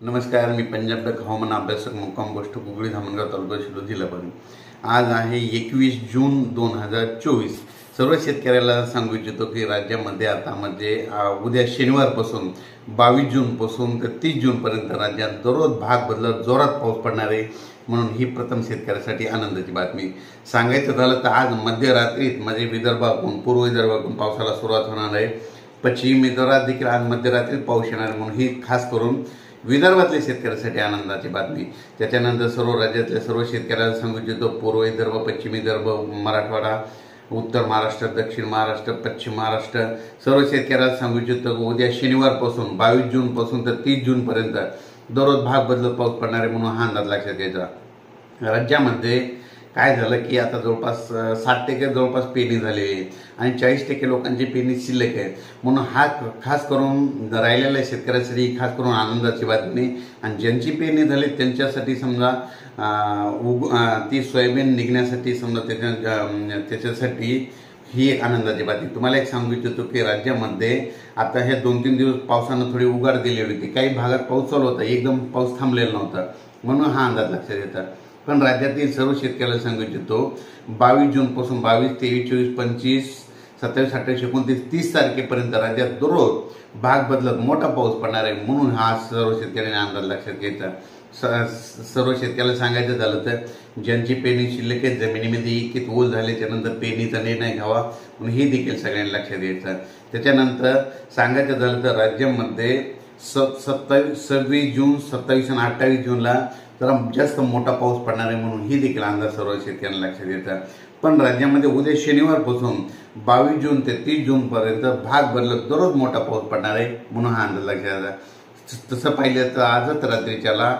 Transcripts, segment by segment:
नमस्कार, मी पंजाब डक हवामान अभ्यासक मुक्काम गोष्ट कुगळी धामणगाव तालुका शिरूर जिल्हा परभणी। आज आहे 21 जून 2024। सर्व शेतकऱ्याला सांगू इच्छितो की राज्यामध्ये आता उद्या शनिवारपासून 22 जूनपासून ते 30 जूनपर्यंत राज्यात दररोज भाग बदलत जोरात पाऊस पडणार आहे। म्हणून ही प्रथम शेतकऱ्यासाठी आनंदाची बातमी। सांगायचं झालं तर आज मध्यरात्रीत विदर्भातून पूर्व विदर्भातून पावसाला सुरुवात होणार आहे। पश्चिम विदर्भात देखील आज मध्यरात्रीत पाऊस येणार आहे। म्हणून ही खास करून विदर्भातल्या शेतकऱ्यांसाठी आनंदाची बातमी। त्याच्यानंतर सर्व राज्यातल्या सर्व शेतकऱ्यांना सांगू इच्छितो, पूर्व विदर्भ, पश्चिम विदर्भ, मराठवाडा, उत्तर महाराष्ट्र, दक्षिण महाराष्ट्र, पश्चिम महाराष्ट्र सर्व शेतकऱ्यांना सांगू इच्छितो की उद्या शनिवारपासून 22 जूनपासून तर 30 जूनपर्यंत दररोज भाग बदलत पाऊस पडणार आहे। म्हणून हा अंदाज लक्षात घ्यायचा। राज्यामध्ये काय झालं की आता जवळपास 60% जवळपास पेरणी झाली आहे आणि 40% लोकांची पेरणी शिल्लक आहे। म्हणून हा खास करून राहिलेल्या शेतकऱ्यांसाठी खास करून आनंदाची बातमी। आणि ज्यांची पेरणी झाली त्यांच्यासाठी समजा ती सोयाबीन निघण्यासाठी समजा त्याच्यासाठी ही एक आनंदाची बातमी। तुम्हाला एक सांगू इच्छितो की राज्यामध्ये आता हे 2-3 दिवस पावसानं थोडी उघाड दिलेली होती। काही भागात पाऊस चालू होता, एकदम पाऊस थांबलेला नव्हता। म्हणून हा अंदाज लक्षात येतात। पण राज्यातील सर्व शेतकऱ्याला सांगू इच्छितो 22 जूनपासून 22, 23, 24, 25, 27, 28, 29, 30 तारखेपर्यंत राज्यात दररोज भाग बदलत मोठा पाऊस पडणार आहे। म्हणून हा सर्व शेतकऱ्यांनी अंदाज लक्षात घ्यायचा। सर्व शेतकऱ्याला सांगायचं झालं तर ज्यांची पेरणी शिल्लक आहे, जमिनीमध्ये इतके ओल झाले, त्यानंतर पेरणीचा निर्णय घ्यावा म्हणून हे देखील सगळ्यांनी लक्षात द्यायचं। त्याच्यानंतर सांगायचं झालं तर राज्यामध्ये 26 जून, 27 आणि 28 जूनला जरा जास्त मोठा पाऊस पडणार आहे। म्हणून ही देखील अंदाज सर्व शेतकऱ्यांना लक्षात येतात। पण राज्यामध्ये उद्या शनिवारपासून 22 जून ते 30 जूनपर्यंत भाग बदलत दररोज मोठा पाऊस पडणार आहे। म्हणून हा अंदाज लक्षात येतात। तसं पाहिलं तर आजच रात्रीच्याला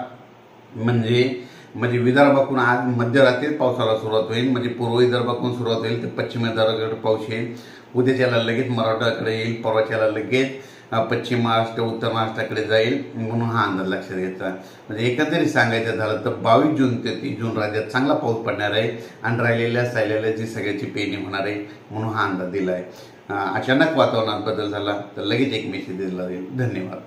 विदर्भातून आज मध्यरात्रीत पावसाला सुरुवात होईल। पूर्व विदर्भातून सुरुवात होईल तर पश्चिम विदर्भाकडे पाऊस येईल। उद्याच्याला लगेच मराठवाड्याकडे येईल, परवाच्याला लगेच पश्चिम महाराष्ट्र, उत्तर महाराष्ट्राकडे जाईल। म्हणून हा अंदाज लक्षात घ्यायचा। एकंदरीत सांगायचं झालं तर 22 जून ते 30 जून राज्यात चांगला पाऊस पडणार आहे आणि राहिलेल्या जी सगळ्याची पेरणी होणार आहे। म्हणून हा अंदाज दिला आहे। अचानक वातावरणात बदल झाला तर लगेच एक मेसेज दिला जाईल। धन्यवाद।